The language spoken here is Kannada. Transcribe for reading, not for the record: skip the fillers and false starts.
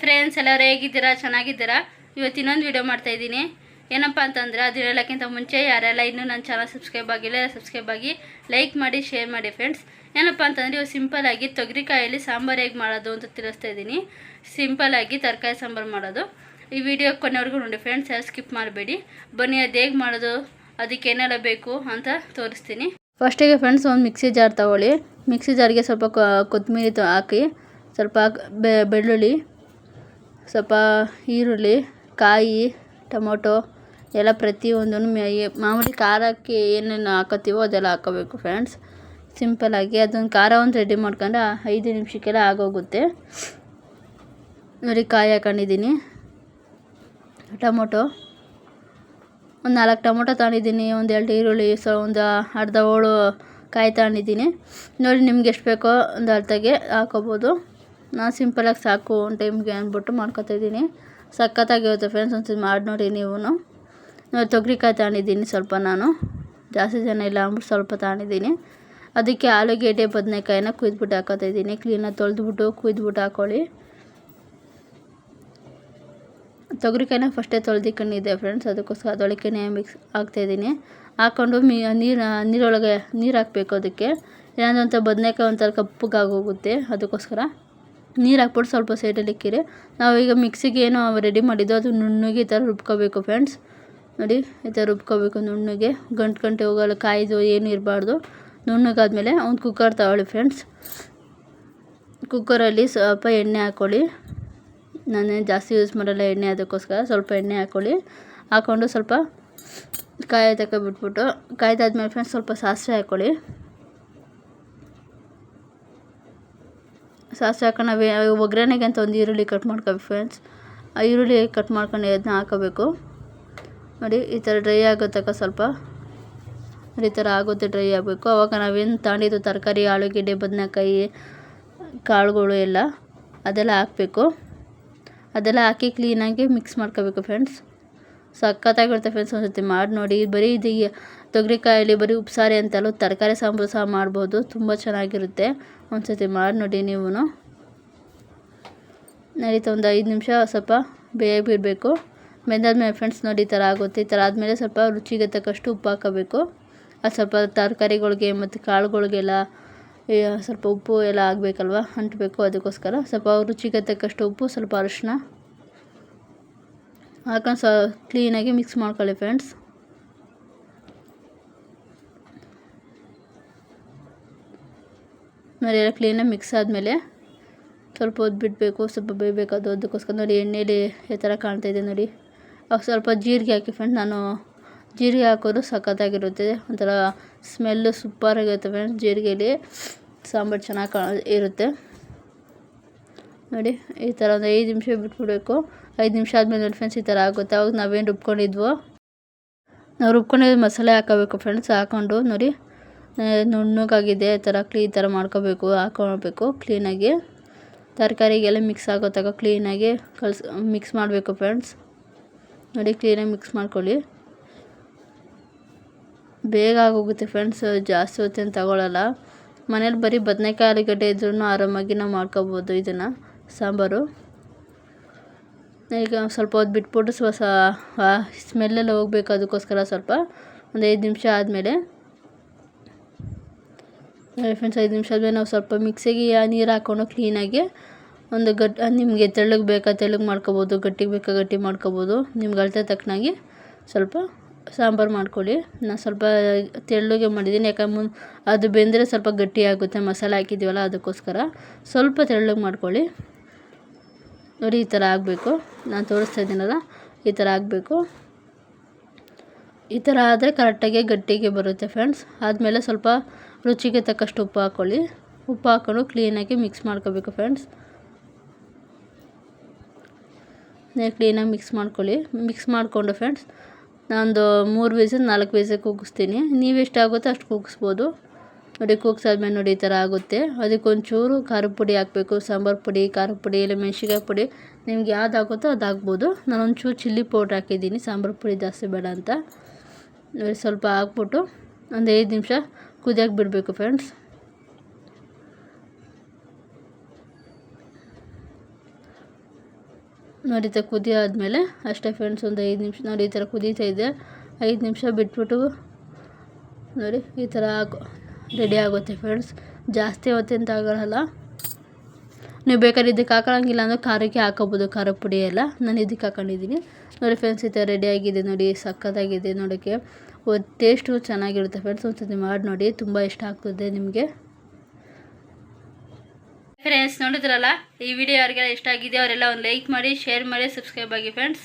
ಫ್ರೆಂಡ್ಸ್, ಎಲ್ಲರೂ ಹೇಗಿದ್ದೀರಾ? ಚೆನ್ನಾಗಿದ್ದೀರಾ? ಇವತ್ತು ಇನ್ನೊಂದು ವಿಡಿಯೋ ಮಾಡ್ತಾಯಿದ್ದೀನಿ. ಏನಪ್ಪ ಅಂತಂದರೆ, ಅದು ಹೇಳೋಕ್ಕಿಂತ ಮುಂಚೆ ಯಾರೆಲ್ಲ ಇನ್ನೂ ನನ್ನ ಚಾನಲ್ ಸಬ್ಸ್ಕ್ರೈಬ್ ಆಗಿಲ್ಲ, ಸಬ್ಸ್ಕ್ರೈಬ್ ಆಗಿ ಲೈಕ್ ಮಾಡಿ, ಶೇರ್ ಮಾಡಿ ಫ್ರೆಂಡ್ಸ್. ಏನಪ್ಪ ಅಂತಂದರೆ, ಇವು ಸಿಂಪಲ್ಲಾಗಿ ತೊಗರಿಕಾಯಲ್ಲಿ ಸಾಂಬಾರು ಹೇಗೆ ಮಾಡೋದು ಅಂತ ತಿಳಿಸ್ತಾ ಇದ್ದೀನಿ. ಸಿಂಪಲ್ಲಾಗಿ ತರಕಾರಿ ಸಾಂಬಾರು ಮಾಡೋದು. ಈ ವಿಡಿಯೋ ಕೊನೆವರೆಗೂ ನೋಡಿ ಫ್ರೆಂಡ್ಸ್, ಯಾರು ಸ್ಕಿಪ್ ಮಾಡಬೇಡಿ. ಬನ್ನಿ, ಅದು ಹೇಗೆ ಮಾಡೋದು, ಅದಕ್ಕೆ ಏನೆಲ್ಲ ಬೇಕು ಅಂತ ತೋರಿಸ್ತೀನಿ. ಫಸ್ಟಿಗೆ ಫ್ರೆಂಡ್ಸ್, ಒಂದು ಮಿಕ್ಸಿ ಜಾರ್ ತೊಗೊಳ್ಳಿ. ಮಿಕ್ಸಿ ಜಾರ್ಗೆ ಸ್ವಲ್ಪ ಕೊತ್ತಂಬರಿ ಹಾಕಿ, ಸ್ವಲ್ಪ ಬೆಳ್ಳುಳ್ಳಿ, ಸ್ವಲ್ಪ ಈರುಳ್ಳಿ, ಕಾಯಿ, ಟೊಮೊಟೊ ಎಲ್ಲ ಪ್ರತಿಯೊಂದನ್ನು ಮಾಮೂಲಿ ಖಾರಕ್ಕೆ ಏನೇನು ಹಾಕೋತೀವೋ ಅದೆಲ್ಲ ಹಾಕೋಬೇಕು ಫ್ರೆಂಡ್ಸ್. ಸಿಂಪಲ್ಲಾಗಿ ಅದೊಂದು ಖಾರ ಒಂದು ರೆಡಿ ಮಾಡ್ಕೊಂಡು 5 ನಿಮಿಷಕ್ಕೆಲ್ಲ ಆಗೋಗುತ್ತೆ. ನೋಡಿ, ಕಾಯಿ ಹಾಕೊಂಡಿದ್ದೀನಿ, ಟೊಮೊಟೊ ಒಂದು 4 ಟೊಮೊಟೊ ತಗೊಂಡಿದ್ದೀನಿ, ಒಂದು 2 ಈರುಳ್ಳಿ, ಒಂದು ಅರ್ಧ ಹೋಳು ಕಾಯಿ ತಗೊಂಡಿದ್ದೀನಿ. ನೋಡಿ, ನಿಮ್ಗೆ ಎಷ್ಟು ಬೇಕೋ ಒಂದು ಅರ್ಧಗೆ ಹಾಕೋಬೋದು. ನಾನು ಸಿಂಪಲಾಗಿ ಸಾಕು ಒಂದು ಟೈಮ್ಗೆ ಅಂದ್ಬಿಟ್ಟು ಮಾಡ್ಕೊತಾಯಿದ್ದೀನಿ. ಸಖತ್ತಾಗಿರುತ್ತೆ ಫ್ರೆಂಡ್ಸ್, ಒಂದ್ಸತಿ ಮಾಡಿ ನೋಡಿ ನೀವು. ನೋಡಿ, ತೊಗರಿಕಾಯಿ ತಗೊಂಡಿದ್ದೀನಿ ಸ್ವಲ್ಪ, ನಾನು ಜಾಸ್ತಿ ಜನ ಇಲ್ಲ ಅಂದ್ಬಿಟ್ಟು ಸ್ವಲ್ಪ ತಗೊಂಡಿದ್ದೀನಿ. ಅದಕ್ಕೆ ಆಲೂಗೆಡ್ಡೆ ಬದನೆಕಾಯಿನ ಕುಯ್ದುಬಿಟ್ಟು ಹಾಕೋತಾಯಿದ್ದೀನಿ. ಕ್ಲೀನಾಗಿ ತೊಳೆದ್ಬಿಟ್ಟು ಕುಯ್ದುಬಿಟ್ಟು ಹಾಕ್ಕೊಳ್ಳಿ. ತೊಗರಿಕಾಯಿನ ಫಸ್ಟೇ ತೊಳೆದಿಕೊಂಡಿದ್ದೆ ಫ್ರೆಂಡ್ಸ್, ಅದಕ್ಕೋಸ್ಕರ ಅದೊಳಕ್ಕೆ ಮಿಕ್ಸ್ ಹಾಕ್ತಾಯಿದ್ದೀನಿ. ಹಾಕ್ಕೊಂಡು ನೀರೊಳಗೆ ನೀರು ಹಾಕಬೇಕು ಅದಕ್ಕೆ, ಇಲ್ಲಾಂದ್ರೆ ಒಂಥರ ಬದನೆಕಾಯಿ ಒಂಥರ ಕಪ್ಪಗಾಗೋಗುತ್ತೆ. ಅದಕ್ಕೋಸ್ಕರ ನೀರು ಹಾಕ್ಬಿಟ್ಟು ಸ್ವಲ್ಪ ಸೈಡಲ್ಲಿ ಇಕ್ಕಿರಿ. ನಾವೀಗ ಮಿಕ್ಸಿಗೆ ಏನು ರೆಡಿ ಮಾಡಿದ್ದು ಅದು ನುಣ್ಣಗೆ ಈ ಥರ ರುಬ್ಕೋಬೇಕು ಫ್ರೆಂಡ್ಸ್. ನೋಡಿ, ಈ ಥರ ರುಬ್ಕೋಬೇಕು ನುಣ್ಣಗೆ, ಗಂಟು ಹೋಗಲ್ಲ, ಕಾಯ್ದು ಏನು ಇರಬಾರ್ದು. ನುಣ್ಣಗಾದ್ಮೇಲೆ ಒಂದು ಕುಕ್ಕರ್ ತಗೊಳ್ಳಿ ಫ್ರೆಂಡ್ಸ್. ಕುಕ್ಕರಲ್ಲಿ ಸ್ವಲ್ಪ ಎಣ್ಣೆ ಹಾಕ್ಕೊಳ್ಳಿ. ನಾನೇನು ಜಾಸ್ತಿ ಯೂಸ್ ಮಾಡಲ್ಲ ಎಣ್ಣೆ, ಅದಕ್ಕೋಸ್ಕರ ಸ್ವಲ್ಪ ಎಣ್ಣೆ ಹಾಕ್ಕೊಂಡು ಸ್ವಲ್ಪ ಕಾಯಿ ಬಿಟ್ಬಿಟ್ಟು, ಕಾಯ್ದಾದ್ಮೇಲೆ ಫ್ರೆಂಡ್ಸ್ ಸ್ವಲ್ಪ ಸಾಸಿವೆ ಹಾಕ್ಕೊಳ್ಳಿ. ಸಾಸಿವೆ ಹಾಕೊಂಡು ಒಗ್ಗರಣೆಗೆ ಅಂತ ಒಂದು ಈರುಳ್ಳಿ ಕಟ್ ಮಾಡ್ಕೋಬೇಕು ಫ್ರೆಂಡ್ಸ್. ಆ ಈರುಳ್ಳಿ ಕಟ್ ಮಾಡ್ಕೊಂಡು ಅದನ್ನ ಹಾಕೋಬೇಕು. ನೋಡಿ, ಈ ಥರ ಡ್ರೈ ಆಗೋ ತನಕ ಸ್ವಲ್ಪ ಈ ಥರ ಆಗುತ್ತೆ, ಡ್ರೈ ಆಗಬೇಕು. ಆವಾಗ ನಾವೇನು ತಗೊಂಡಿದ್ದು ತರಕಾರಿ, ಆಲೂಗೆಡ್ಡೆ, ಬದನೆಕಾಯಿ, ಕಾಳುಗಳು ಎಲ್ಲ ಅದೆಲ್ಲ ಹಾಕಬೇಕು. ಅದೆಲ್ಲ ಹಾಕಿ ಕ್ಲೀನಾಗಿ ಮಿಕ್ಸ್ ಮಾಡ್ಕೋಬೇಕು ಫ್ರೆಂಡ್ಸ್. ಸಖತ್ತಾಗಿರುತ್ತೆ ಫ್ರೆಂಡ್ಸ್, ಒಂದು ಸತಿ ಮಾಡಿ ನೋಡಿ. ಬರೀ ಇದು ತೊಗರಿಕಾಯಲ್ಲಿ ಬರೀ ಉಪ್ಸಾರಿ ಅಂತಲೂ ತರಕಾರಿ ಸಾಂಬಾರು ಸಹ ಮಾಡ್ಬೋದು, ತುಂಬ ಚೆನ್ನಾಗಿರುತ್ತೆ. ಒಂದು ಸತಿ ಮಾಡಿ ನೋಡಿ ನೀವು. ನಡೀತಾ ಒಂದು 5 ನಿಮಿಷ ಸ್ವಲ್ಪ ಬೇಗ ಬಿಡಬೇಕು. ಬೆಂದಾದ್ಮೇಲೆ ಫ್ರೆಂಡ್ಸ್ ನೋಡಿ, ಈ ಥರ ಆಗುತ್ತೆ. ಈ ಥರ ಆದಮೇಲೆ ಸ್ವಲ್ಪ ರುಚಿಗೆ ತಕ್ಕಷ್ಟು ಉಪ್ಪು ಹಾಕೋಬೇಕು. ಅದು ಸ್ವಲ್ಪ ತರಕಾರಿಗಳಿಗೆ ಮತ್ತು ಕಾಳುಗಳಿಗೆಲ್ಲ ಸ್ವಲ್ಪ ಉಪ್ಪು ಎಲ್ಲ ಆಗಬೇಕಲ್ವ, ಅಂಟಬೇಕು. ಅದಕ್ಕೋಸ್ಕರ ಸ್ವಲ್ಪ ರುಚಿಗೆ ತಕ್ಕಷ್ಟು ಉಪ್ಪು, ಸ್ವಲ್ಪ ಅರಿಶಿನ ಹಾಕೊಂಡು ಕ್ಲೀನಾಗಿ ಮಿಕ್ಸ್ ಮಾಡ್ಕೊಳ್ಳಿ ಫ್ರೆಂಡ್ಸ್. ನೋಡಿ, ಎಲ್ಲ ಕ್ಲೀನಾಗಿ ಮಿಕ್ಸ್ ಆದಮೇಲೆ ಸ್ವಲ್ಪ ಹೊತ್ತು ಬಿಡಬೇಕು, ಸ್ವಲ್ಪ ಬೇಯಬೇಕು ಅದು. ಅದಕ್ಕೋಸ್ಕರ ನೋಡಿ, ಎಣ್ಣೆಲಿ ಈ ಥರ ಕಾಣ್ತಾಯಿದೆ ನೋಡಿ. ಸ್ವಲ್ಪ ಜೀರಿಗೆ ಹಾಕಿ ಫ್ರೆಂಡ್ಸ್. ನಾನು ಜೀರಿಗೆ ಹಾಕೋದು ಸಖತ್ತಾಗಿರುತ್ತೆ, ಒಂಥರ ಸ್ಮೆಲ್ಲು ಸೂಪರಾಗಿರುತ್ತೆ ಫ್ರೆಂಡ್ಸ್. ಜೀರಿಗೆಲಿ ಸಾಂಬಾರು ಚೆನ್ನಾಗಿ ಇರುತ್ತೆ. ನೋಡಿ, ಈ ಥರ ಒಂದು 5 ನಿಮಿಷ ಬಿಟ್ಬಿಡಬೇಕು. 5 ನಿಮಿಷ ಆದಮೇಲೆ ನೋಡಿ ಫ್ರೆಂಡ್ಸ್, ಈ ಥರ ಆಗುತ್ತೆ. ಅವಾಗ ನಾವೇನು ರುಬ್ಕೊಂಡಿದ್ವೋ, ನಾವು ರುಬ್ಕೊಂಡಿದ್ದು ಮಸಾಲೆ ಹಾಕೋಬೇಕು ಫ್ರೆಂಡ್ಸ್. ಹಾಕ್ಕೊಂಡು ನೋಡಿ, ನುಣ್ಣಗಾಗಿದೆ, ಈ ಥರ ಮಾಡ್ಕೋಬೇಕು, ಹಾಕ್ಕೊಳ್ಬೇಕು ಕ್ಲೀನಾಗಿ. ತರಕಾರಿಗೆಲ್ಲ ಮಿಕ್ಸ್ ಆಗೋ ತನಕ ಕ್ಲೀನಾಗಿ ಮಿಕ್ಸ್ ಮಾಡಬೇಕು ಫ್ರೆಂಡ್ಸ್. ನೋಡಿ, ಕ್ಲೀನಾಗಿ ಮಿಕ್ಸ್ ಮಾಡ್ಕೊಳ್ಳಿ. ಬೇಗ ಆಗೋಗುತ್ತೆ ಫ್ರೆಂಡ್ಸ್, ಜಾಸ್ತಿ ಹೊತ್ತೇನು ತಗೊಳ್ಳಲ್ಲ. ಮನೇಲಿ ಬರೀ ಬದನೆಕಾಯಿ, ಆಲೂಗಡ್ಡೆ ಇದ್ರೂ ಆರಾಮಾಗಿ ನಾವು ಮಾಡ್ಕೋಬೋದು ಇದನ್ನು ಸಾಂಬಾರು. ಈಗ ಸ್ವಲ್ಪ ಹೊತ್ತು ಬಿಟ್ಬಿಟ್ಟು ಸ್ಮೆಲ್ಲೆಲ್ಲ ಹೋಗ್ಬೇಕು, ಅದಕ್ಕೋಸ್ಕರ ಸ್ವಲ್ಪ ಒಂದು 5 ನಿಮಿಷ ಆದಮೇಲೆ ನೋಡಿ ಫ್ರೆಂಡ್ಸ್, 5 ನಿಮಿಷ ಆದಮೇಲೆ ನಾವು ಸ್ವಲ್ಪ ಮಿಕ್ಸಿಗೆ ನೀರು ಹಾಕ್ಕೊಂಡು ಕ್ಲೀನಾಗಿ ಒಂದು ನಿಮಗೆ ತೆಳ್ಳಗೆ ಬೇಕಾ ತೆಳ್ಳಗೆ ಮಾಡ್ಕೊಬೋದು, ಗಟ್ಟಿಗೆ ಬೇಕಾ ಗಟ್ಟಿ ಮಾಡ್ಕೊಬೋದು. ನಿಮ್ಗೆ ಅಳತೆ ತಕ್ಕನಾಗಿ ಸ್ವಲ್ಪ ಸಾಂಬಾರು ಮಾಡ್ಕೊಳ್ಳಿ. ನಾನು ಸ್ವಲ್ಪ ತೆಳ್ಳಗೆ ಮಾಡಿದ್ದೀನಿ, ಯಾಕಂದ್ರೆ ಅದು ಬೆಂದರೆ ಸ್ವಲ್ಪ ಗಟ್ಟಿ ಆಗುತ್ತೆ, ಮಸಾಲೆ ಹಾಕಿದ್ದೀವಲ್ಲ, ಅದಕ್ಕೋಸ್ಕರ ಸ್ವಲ್ಪ ತೆಳ್ಳಗೆ ಮಾಡ್ಕೊಳ್ಳಿ. ನೋಡಿ, ಈ ಥರ ಆಗಬೇಕು. ನಾನು ತೋರಿಸ್ತಾ ಇದ್ದೀನಲ್ಲ, ಈ ಥರ ಆಗಬೇಕು. ಈ ಥರ ಆದರೆ ಕರೆಕ್ಟಾಗಿ ಗಟ್ಟಿಗೆ ಬರುತ್ತೆ ಫ್ರೆಂಡ್ಸ್. ಆದಮೇಲೆ ಸ್ವಲ್ಪ ರುಚಿಗೆ ತಕ್ಕಷ್ಟು ಉಪ್ಪು ಹಾಕ್ಕೊಳ್ಳಿ. ಉಪ್ಪು ಹಾಕ್ಕೊಂಡು ಕ್ಲೀನಾಗಿ ಮಿಕ್ಸ್ ಮಾಡ್ಕೋಬೇಕು ಫ್ರೆಂಡ್ಸ್. ಕ್ಲೀನಾಗಿ ಮಿಕ್ಸ್ ಮಾಡ್ಕೊಳ್ಳಿ. ಮಿಕ್ಸ್ ಮಾಡಿಕೊಂಡು ಫ್ರೆಂಡ್ಸ್, ನಾನೊಂದು 3 ವಿಸಿಲ್ 4 ವಿಸಿಲ್ ಕೂಗಿಸ್ತೀನಿ. ನೀವು ಎಷ್ಟಾಗುತ್ತೋ ಅಷ್ಟು ಕೂಗಿಸ್ಬೋದು. ನೋಡಿ, ಕೂಗಿಸಾದ್ಮೇಲೆ ನೋಡಿ, ಈ ಥರ ಆಗುತ್ತೆ. ಅದಕ್ಕೊಂಚೂರು ಖಾರದ ಪುಡಿ ಹಾಕಬೇಕು, ಸಾಂಬಾರು ಪುಡಿ, ಖಾರದ ಪುಡಿ, ಇಲ್ಲ ಮೆಣಸಿನ್ಕಾಯಿ ಪುಡಿ, ನಿಮ್ಗೆ ಯಾವ್ದು ಆಗುತ್ತೋ ಅದು ಹಾಕ್ಬೋದು. ನಾನೊಂಚೂರು ಚಿಲ್ಲಿ ಪೌಡ್ರ್ ಹಾಕಿದ್ದೀನಿ, ಸಾಂಬಾರು ಪುಡಿ ಜಾಸ್ತಿ ಬೇಡ ಅಂತ. ನೋಡಿ, ಸ್ವಲ್ಪ ಹಾಕ್ಬಿಟ್ಟು ಒಂದು 5 ನಿಮಿಷ ಕುದಿಯೋಕೆ ಬಿಡಬೇಕು ಫ್ರೆಂಡ್ಸ್. ನೋಡಿ ಈ ಥರ ಕುದಿ ಆದಮೇಲೆ ಅಷ್ಟೇ ಫ್ರೆಂಡ್ಸ್, ಒಂದು 5 ನಿಮಿಷ ನೋಡಿ ಈ ಥರ ಕುದೀತಾ ಇದೆ. 5 ನಿಮಿಷ ಬಿಟ್ಬಿಟ್ಟು ನೋಡಿ ಈ ಥರ ರೆಡಿ ಆಗುತ್ತೆ ಫ್ರೆಂಡ್ಸ್. ಜಾಸ್ತಿ ಹೊತ್ತಿಂತ ಆಗೋಲ್ಲ. ನೀವು ಬೇಕಾದ್ರೆ ಇದಕ್ಕೆ ಹಾಕೊಳ್ಳೋಂಗಿಲ್ಲ ಅಂದರೆ ಖಾರಕ್ಕೆ ಹಾಕೋಬೋದು, ಖಾರದ ಪುಡಿ ಎಲ್ಲ. ನಾನು ಇದಕ್ಕೆ ಹಾಕೊಂಡಿದ್ದೀನಿ ನೋಡಿ ಫ್ರೆಂಡ್ಸ್. ಈ ಥರ ರೆಡಿಯಾಗಿದೆ ನೋಡಿ, ಸಕ್ಕತ್ತಾಗಿದೆ ನೋಡೋಕ್ಕೆ. ಟೇಸ್ಟು ಚೆನ್ನಾಗಿರುತ್ತೆ ಫ್ರೆಂಡ್ಸ್. ಒಂದ್ಸತಿ ಮಾಡಿ ನೋಡಿ, ತುಂಬ ಇಷ್ಟ ಆಗ್ತದೆ ನಿಮಗೆ. ಫ್ರೆಂಡ್ಸ್ ನೋಡಿದ್ರಲ್ಲ, ಈ ವಿಡಿಯೋ ಯಾರಿಗೆಲ್ಲ ಇಷ್ಟ ಆಗಿದೆ ಅವರೆಲ್ಲ ಒಂದು ಲೈಕ್ ಮಾಡಿ, ಶೇರ್ ಮಾಡಿ, ಸಬ್ಸ್ಕ್ರೈಬ್ ಆಗಿ ಫ್ರೆಂಡ್ಸ್.